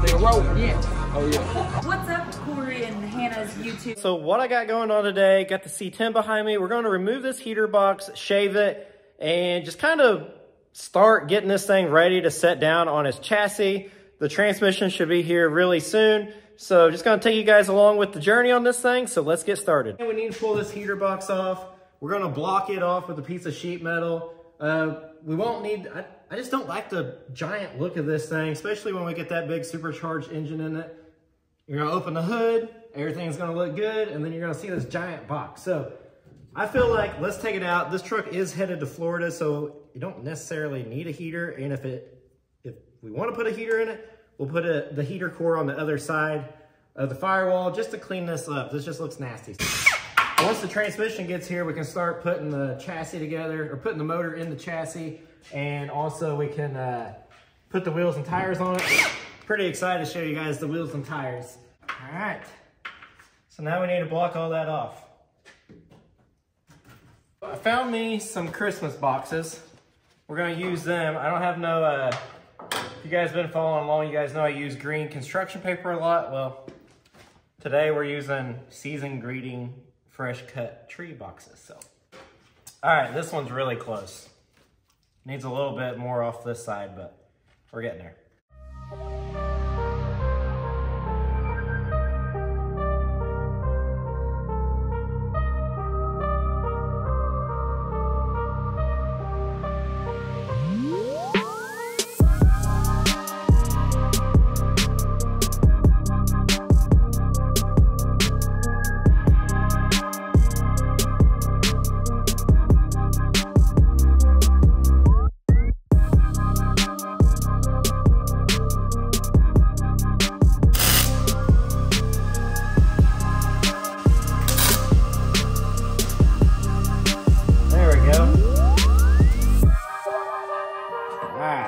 They roll, yeah. Oh yeah. What's up, Corey and Hannah's YouTube? So what I got going on today, got the C10 behind me. We're going to remove this heater box, shave it, and just kind of start getting this thing ready to set down on its chassis. The transmission should be here really soon. So just going to take you guys along with the journey on this thing. So let's get started. We need to pull this heater box off. We're going to block it off with a piece of sheet metal. We won't need, I just don't like the giant look of this thing, especially when we get that big supercharged engine in it. You're going to open the hood, everything's going to look good, and then you're going to see this giant box. So I feel like let's take it out. This truck is headed to Florida, so you don't necessarily need a heater. And if we want to put a heater in it, we'll put the heater core on the other side of the firewall just to clean this up. This just looks nasty. Once the transmission gets here, we can start putting the chassis together, or putting the motor in the chassis, and also we can put the wheels and tires on it. Pretty excited to show you guys the wheels and tires. All right, so now we need to block all that off. I found me some Christmas boxes. We're gonna use them. I don't have no, if you guys been following along, you guys know I use green construction paper a lot. Well, today we're using season greeting fresh cut tree boxes. So, all right, this one's really close. Needs a little bit more off this side, but we're getting there.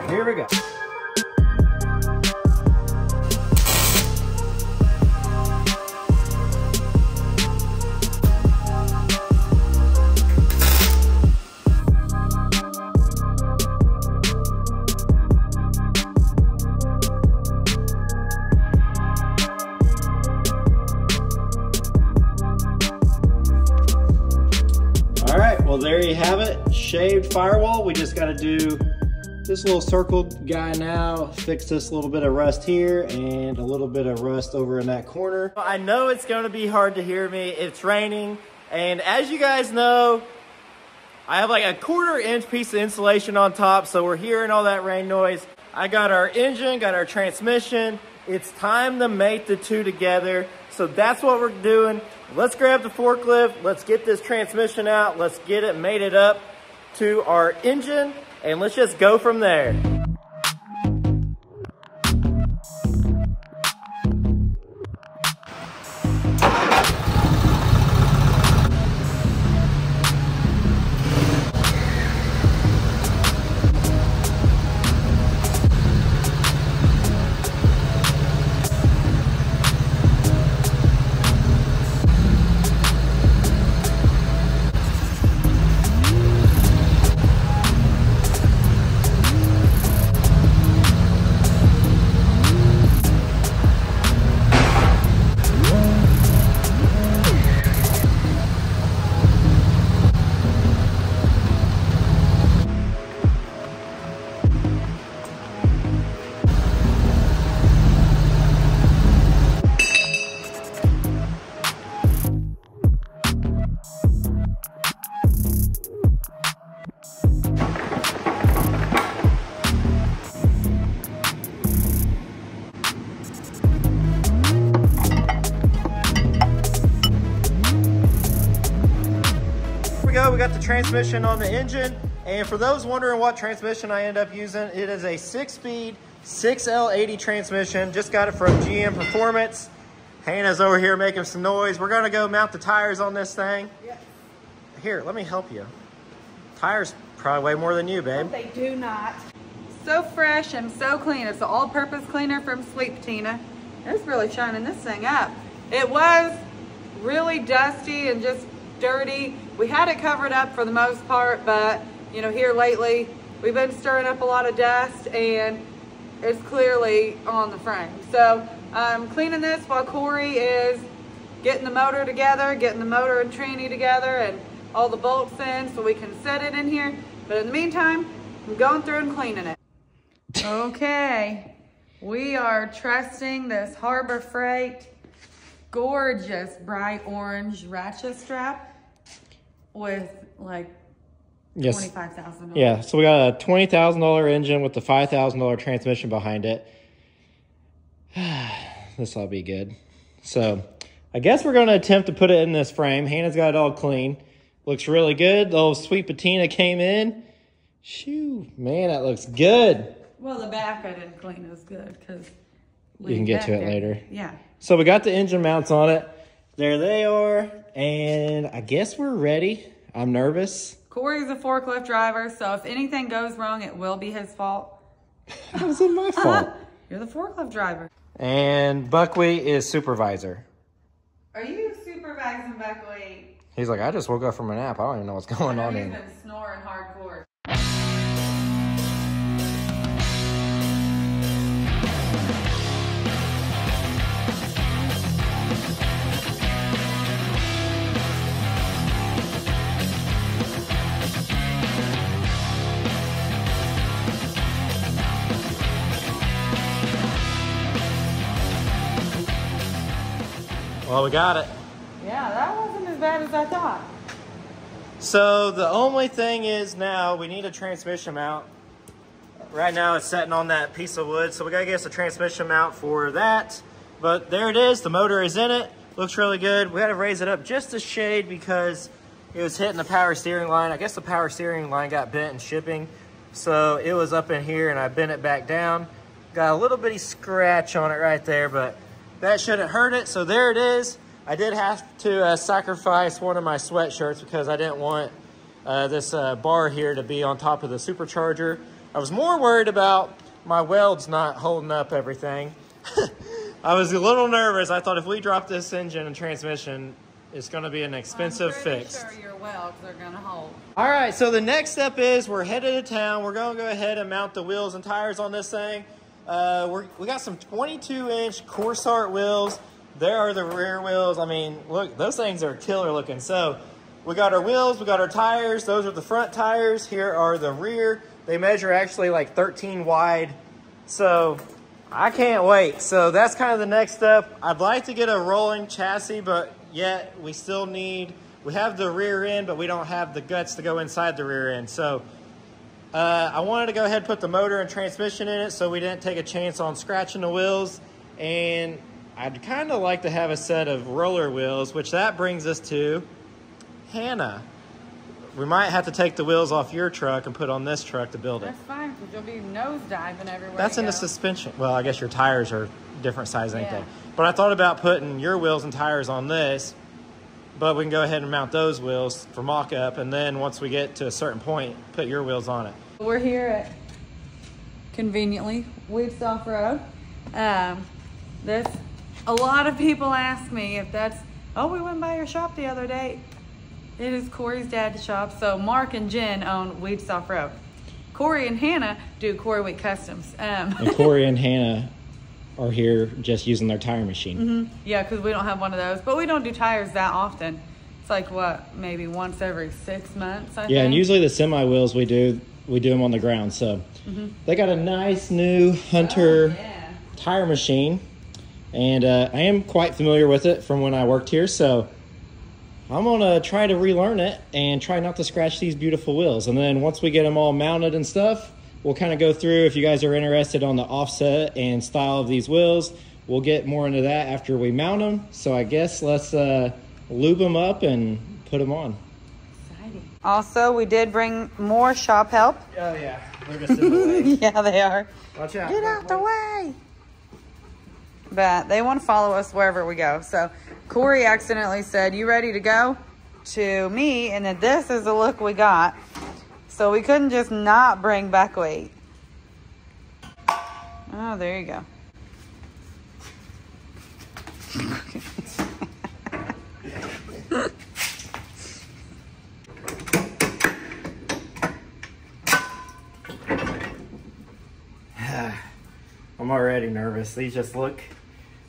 Here we go. All right, well, there you have it. Shaved firewall. We just got to do this little circled guy now, fix this little bit of rust here and a little bit of rust over in that corner. I know it's gonna be hard to hear me. It's raining, and as you guys know, I have like a 1/4 inch piece of insulation on top, so we're hearing all that rain noise. I got our engine, got our transmission. It's time to mate the two together. So that's what we're doing. Let's grab the forklift, let's get this transmission out, let's get it mated up to our engine, and let's just go from there. We got the transmission on the engine, and for those wondering what transmission I end up using, it is a 6-speed 6L80 transmission. Just got it from GM Performance. Hannah's over here making some noise. We're gonna go mount the tires on this thing. Yes. Here, let me help you. Tires probably weigh more than you, babe. They do not. So fresh and so clean. It's an all-purpose cleaner from Sleep Patina. It's really shining this thing up. It was really dusty and just dirty. We had it covered up for the most part, but you know, here lately we've been stirring up a lot of dust, and it's clearly on the frame. So I'm cleaning this while Corey is getting the motor together, getting the motor and tranny together and all the bolts in so we can set it in here. But in the meantime, I'm going through and cleaning it. Okay, we are trusting this Harbor Freight gorgeous bright orange ratchet strap with like $25,000. Yeah, so we got a $20,000 engine with the $5,000 transmission behind it. This will be good. So I guess we're going to attempt to put it in this frame. Hannah's got it all clean. Looks really good. The old sweet patina came in. Shoo, man, that looks good. Well, the back I didn't clean as good because you can get to it later. Yeah. So we got the engine mounts on it. There they are. And I guess we're ready. I'm nervous. Corey's a forklift driver, so if anything goes wrong, it will be his fault. How's it my fault? You're the forklift driver. And Buckwheat is supervisor. Are you supervising Buckwheat? He's like, I just woke up from a nap. I don't even know what's going on He's in. been snoring hardcore. Well, we got it. Yeah, that wasn't as bad as I thought. So the only thing is now we need a transmission mount. Right now it's sitting on that piece of wood, so we gotta get us a transmission mount for that. But there it is, the motor is in it. Looks really good. We had to raise it up just a shade because it was hitting the power steering line. I guess the power steering line got bent in shipping. So it was up in here and I bent it back down. Got a little bitty scratch on it right there, but that shouldn't hurt it. So there it is. I did have to sacrifice one of my sweatshirts because I didn't want this bar here to be on top of the supercharger. I was more worried about my welds not holding up everything. I was a little nervous. I thought if we drop this engine and transmission, it's going to be an expensive fix. I'm pretty sure your welds are going to hold. All right, so the next step is we're headed to town. We're going to go ahead and mount the wheels and tires on this thing. We got some 22-inch CORSART wheels. There are the rear wheels. I mean, look, those things are killer looking. So we got our wheels, we got our tires. Those are the front tires. Here are the rear. They measure actually like 13 wide. So I can't wait. So that's kind of the next step. I'd like to get a rolling chassis, but yet we still need, we have the rear end, but we don't have the guts to go inside the rear end. So I wanted to go ahead and put the motor and transmission in it so we didn't take a chance on scratching the wheels. And I'd kind of like to have a set of roller wheels, which that brings us to Hannah. We might have to take the wheels off your truck and put on this truck to build it. That's fine, because you'll be nosediving everywhere. That's in the suspension. Well, I guess your tires are different size, ain't they? But I thought about putting your wheels and tires on this, but we can go ahead and mount those wheels for mock-up, and then once we get to a certain point, put your wheels on it. We're here at, conveniently, Weeds Off Road. A lot of people ask me if that's, oh, we went by your shop the other day. It is Corey's dad's shop. So Mark and Jen own Weeds Off Road. Corey and Hannah do Corey Wheat Customs. And Corey and Hannah are here just using their tire machine. Mm-hmm. Yeah, because we don't have one of those. But we don't do tires that often. It's like, what, maybe once every 6 months, I think? Yeah, and usually the semi wheels we do them on the ground. So they got a nice new Hunter tire machine. And I am quite familiar with it from when I worked here, so I'm going to try to relearn it and try not to scratch these beautiful wheels. And then once we get them all mounted and stuff, we'll kind of go through, if you guys are interested on the offset and style of these wheels, we'll get more into that after we mount them. So I guess let's lube them up and put them on. Exciting. Also, we did bring more shop help. Oh yeah, they're just in the way. Yeah, they are. Watch out. Get out the way. But they want to follow us wherever we go. So Corey accidentally said, "You ready to go?" to me, and then this is the look we got. So we couldn't just not bring buckwheat. Oh, there you go. nervous. These just look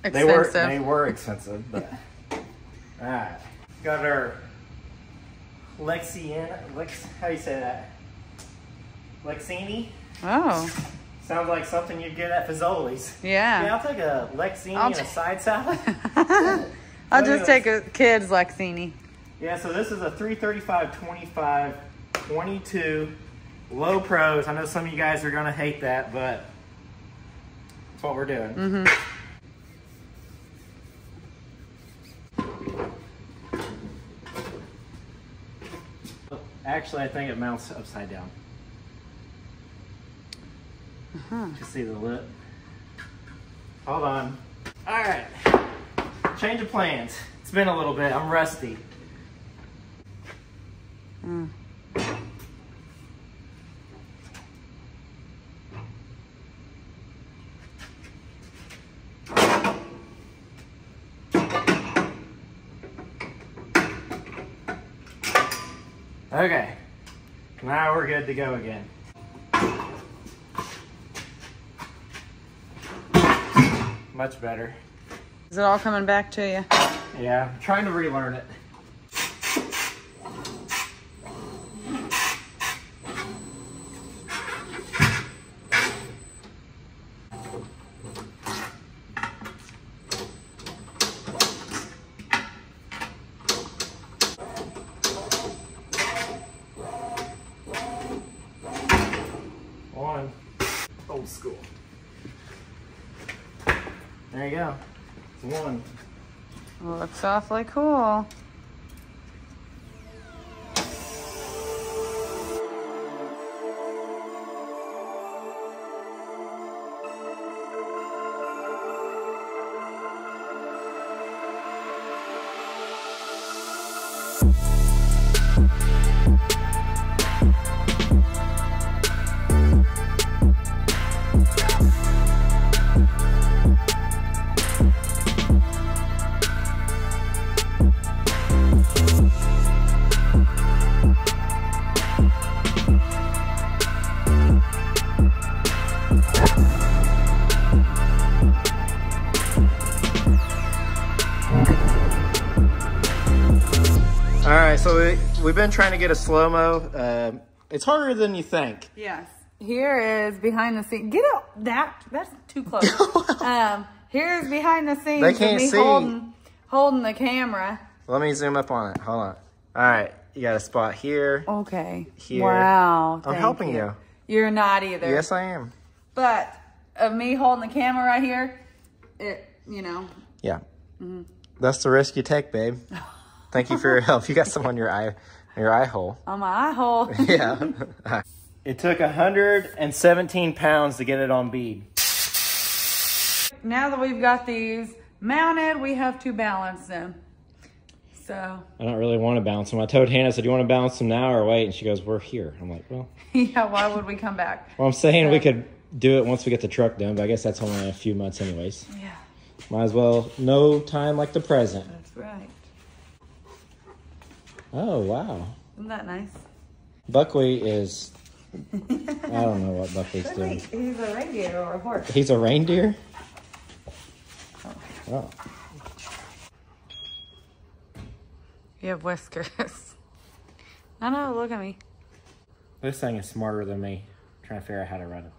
expensive. They were expensive, but all right. Got our how do you say that? Lexini. Oh. Sounds like something you'd get at Fazoli's. Yeah. Yeah, I'll take a Lexini and a side salad. I'll just take a kid's Lexini. Yeah, so this is a 335, 25, 22 low pros. I know some of you guys are gonna hate that, but that's what we're doing. Mm-hmm. Actually, I think it mounts upside down. You see the lip. Hold on. All right, change of plans. It's been a little bit, I'm rusty. Okay, now we're good to go again. Much better. Is it all coming back to you? Yeah, I'm trying to relearn it. Old school. There you go. It's one. Looks awfully cool. All right, so we've been trying to get a slow-mo. It's harder than you think. Yes. Here is behind the scenes. Get out. That's too close. Here's behind the scenes. They can't see. Holding the camera. Let me zoom up on it. Hold on. All right, you got a spot here. Okay. Here. Wow. I'm helping you. You're not either. Yes, I am. But of me holding the camera right here, you know. Yeah. That's the risk you take, babe. Thank you for your help. You got some on your eye hole. On my eye hole. Yeah. It took 117 pounds to get it on bead. Now that we've got these mounted, we have to balance them. So. I don't really want to balance them. I told Hannah, I said, do you want to balance them now or wait? And she goes, we're here. I'm like, well. Yeah, why would we come back? Well, I'm saying we could do it once we get the truck done, but I guess that's only a few months anyways. Yeah. Might as well, no time like the present. That's right. Oh, wow. Isn't that nice? Buckwheat is, I don't know what Buckwheat's doing. He's a reindeer or a horse. He's a reindeer? Oh. You have whiskers. I know, look at me. This thing is smarter than me. I'm trying to figure out how to run it.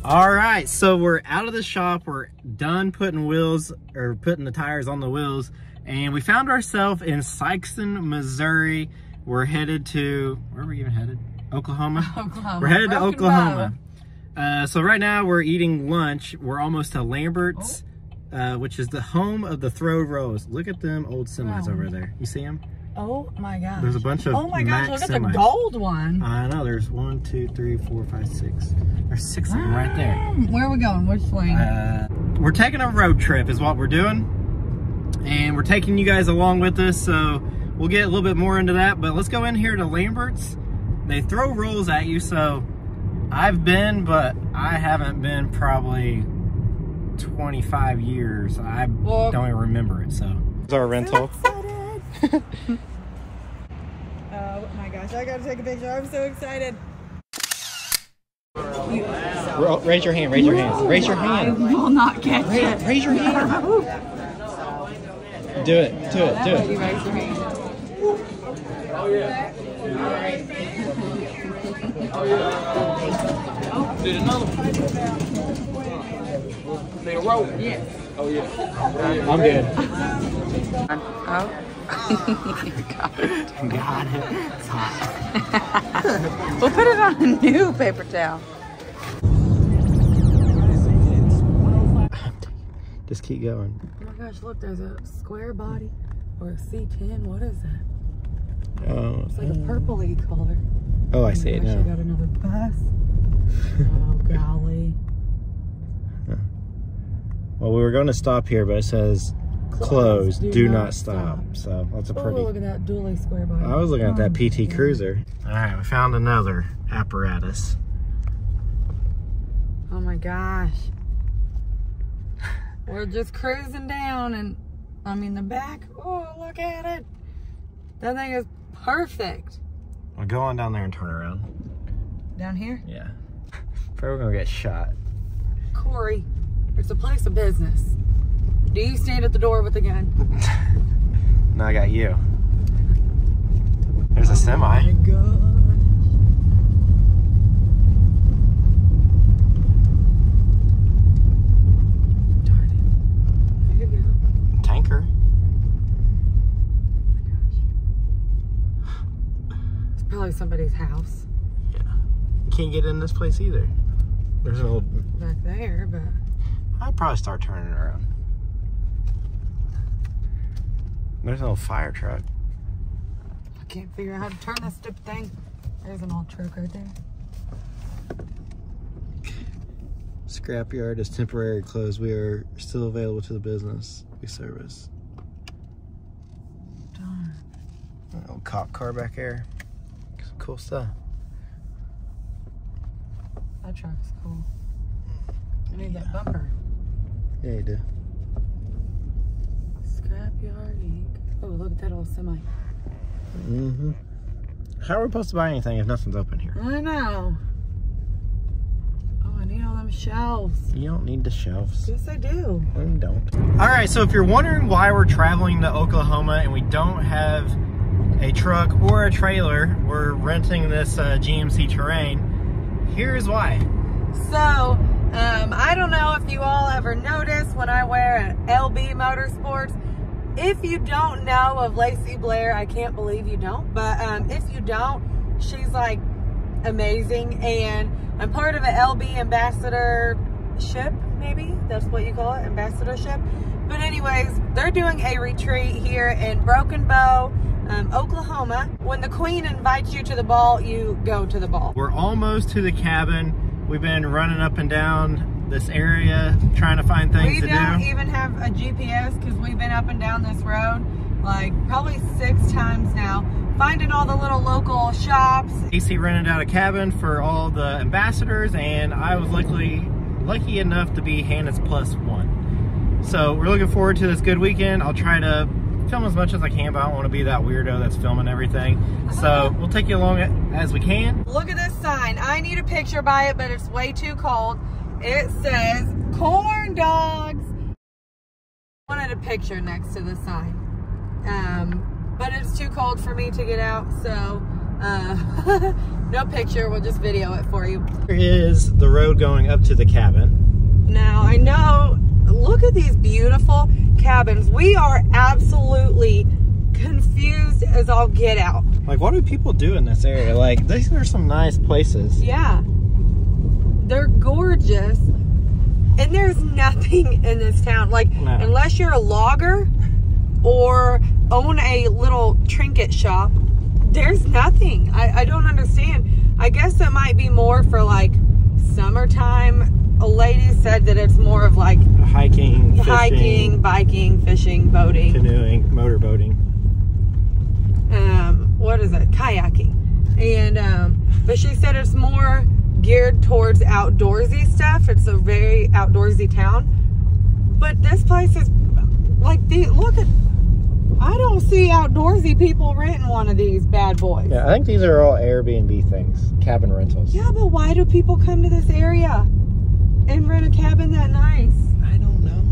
All right, so we're out of the shop. We're done putting the tires on the wheels, and we found ourselves in Sikeston, Missouri. We're headed to, where are we even headed? Oklahoma? Oklahoma. We're headed to Oklahoma. So right now we're eating lunch. We're almost to Lambert's, which is the home of the throw rolls. Look at them old semis over there. You see them? Oh my gosh. There's a bunch of Oh my gosh, look at the semis. gold one. I know, there's 1, 2, 3, 4, 5, 6. There's 6 of them right there. Where are we going? Which way? We're taking a road trip is what we're doing. And we're taking you guys along with us, so we'll get a little bit more into that. But let's go in here to Lambert's. They throw rolls at you, so I've been, but I haven't been probably 25 years. I don't even remember it, so. It's our rental. Oh my gosh, I gotta take a picture. I'm so excited. Raise your hand, raise your hand. Raise your hand. I will not catch it. Raise your hand. Do it, do it, do it. You raise your hand. Oh yeah. Oh yeah. Did another one. Need a rope? Yes. Oh yeah. I'm good. Oh. Got it. It's hot. We'll put it on a new paper towel. Just keep going. Oh my gosh, look, there's a square body or a C10. What is that? Oh, it's like a purpley color. Oh, I see it now. I got another bus. Oh, golly. Well, we were going to stop here, but it says closed, do not stop. So that's a pretty... Oh, look at that dually square body. I was looking at that PT Cruiser. All right, we found another apparatus. Oh my gosh. We're just cruising down and, I mean, the back, oh, look at it. That thing is perfect. We'll go on down there and turn around. Down here? Yeah. Probably gonna get shot. Corey, it's a place of business. Do you stand at the door with a gun? No, I got you. There's a semi. Oh my God. Darn it. There you go. Tanker. It's probably somebody's house. Yeah. You can't get in this place either. There's an old... Back there, but... I'd probably start turning around. There's an old fire truck. I can't figure out how to turn this stupid thing. There's an old truck right there. Scrapyard is temporarily closed. We are still available to the business we service. Darn. An old cop car back there. Some cool stuff. That truck's cool. I need that bumper. Yeah, you do. Scrapyard Inc. Oh, look at that old semi. Mm-hmm. How are we supposed to buy anything if nothing's open here? I know. Oh, I need all them shelves. You don't need the shelves. Yes, I do. No, you don't. All right, so if you're wondering why we're traveling to Oklahoma and we don't have a truck or a trailer, we're renting this GMC Terrain, here's why. So, I don't know if you all ever noticed when I wear an LB Motorsports. If you don't know of Lacey Blair, I can't believe you don't, but if you don't, she's like amazing, and I'm part of an LB ambassadorship, maybe that's what you call it, ambassadorship. But anyways, they're doing a retreat here in Broken Bow, Oklahoma. When the Queen invites you to the ball, you go to the ball. We're almost to the cabin. We've been running up and down this area trying to find things to do. We don't even have a GPS because we've been up and down this road like probably 6 times now, finding all the little local shops. AC rented out a cabin for all the ambassadors, and I was lucky enough to be Hannah's +1. So we're looking forward to this good weekend. I'll try to film as much as I can, but I don't want to be that weirdo that's filming everything. So we'll take you along as we can. Look at this sign. I need a picture by it, but it's way too cold. It says corn dogs. I wanted a picture next to the sign, but it's too cold for me to get out, so no picture. We'll just video it for you. Here is the road going up to the cabin. Now I know, look at these beautiful cabins. We are absolutely confused as all get out. Like, what do people do in this area? Like, these are some nice places. Yeah, they're gorgeous, and there's nothing in this town. Like, unless you're a logger or own a little trinket shop, there's nothing. I don't understand. I guess it might be more for like summertime. A lady said that it's more of like hiking, biking, fishing, boating, canoeing, motorboating. What is it? Kayaking. And but she said it's more geared towards outdoorsy stuff. It's a very outdoorsy town. But this place is like, look at, I don't see outdoorsy people renting one of these bad boys. Yeah, I think these are all Airbnb things, cabin rentals. Yeah, but why do people come to this area and rent a cabin that nice? I don't know.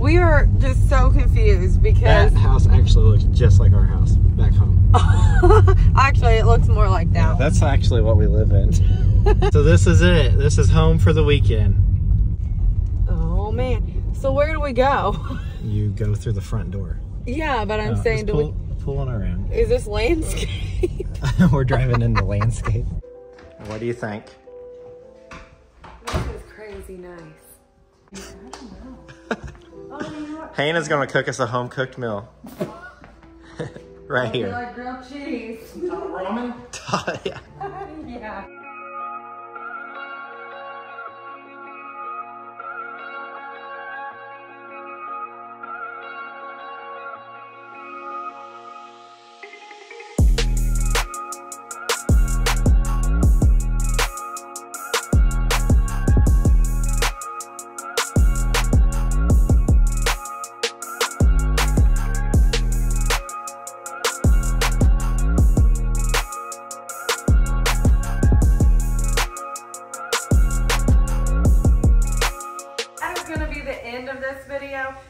We are just so confused because That house actually looks just like our house back home. actually it looks more like that. Yeah, that's actually what we live in. So this is it. This is home for the weekend. Oh man. So where do we go? You go through the front door. Yeah, but I'm saying, pulling around. Is this landscape? We're driving into landscape. What do you think? This is crazy nice. I don't know. Oh, you know what? Hannah's gonna cook us a home cooked meal. Right here. Like grilled cheese. Ramen? Yeah. Yeah.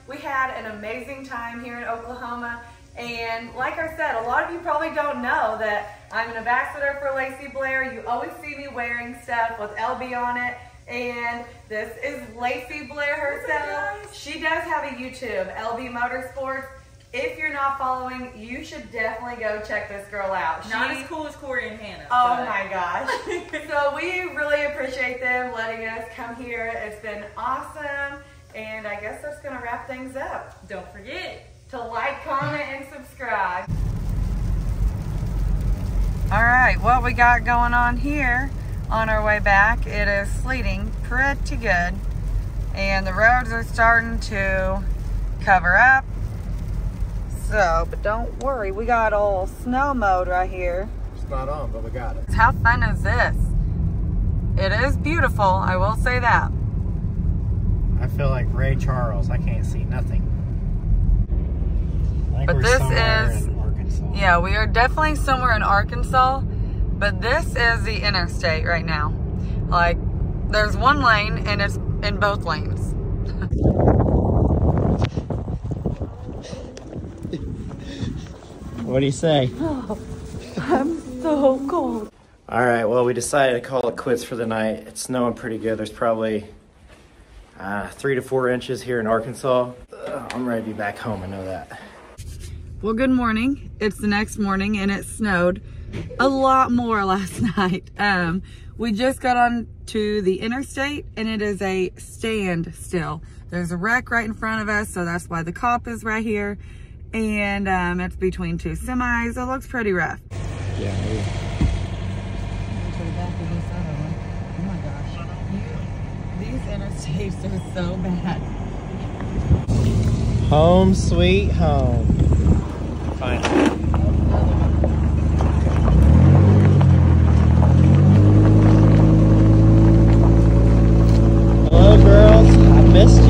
We had an amazing time here in Oklahoma, and like I said, a lot of you probably don't know that I'm an ambassador for Lacey Blair. You always see me wearing stuff with LB on it, and this is Lacey Blair herself. She does have a YouTube, LB Motorsports. If you're not following, you should definitely go check this girl out. Not as cool as Corey and Hannah. Oh my gosh. So we really appreciate them letting us come here. It's been awesome. And I guess that's going to wrap things up. Don't forget to like, comment, and subscribe. All right, what we got going on here on our way back, it is sleeting pretty good. And the roads are starting to cover up. So, but don't worry, we got all snow mode right here. It's not on, but we got it. How fun is this? It is beautiful, I will say that. I feel like Ray Charles. I can't see nothing. I think but we're this somewhere is, in Arkansas. Yeah, we are definitely somewhere in Arkansas, but this is the interstate right now. Like, there's one lane and it's in both lanes. What do you say? Oh, I'm so cold. All right, well, we decided to call it quits for the night. It's snowing pretty good. There's probably 3 to 4 inches here in Arkansas. I'm ready to be back home, I know that. Well, good morning. It's the next morning and it snowed a lot more last night. We just got on to the interstate and it is a standstill. There's a wreck right in front of us, so that's why the cop is right here. And it's between 2 semis. It looks pretty rough. Yeah, maybe. Oh my gosh. These interstates are so bad. Home sweet home. Finally. Hello, girls. I missed you.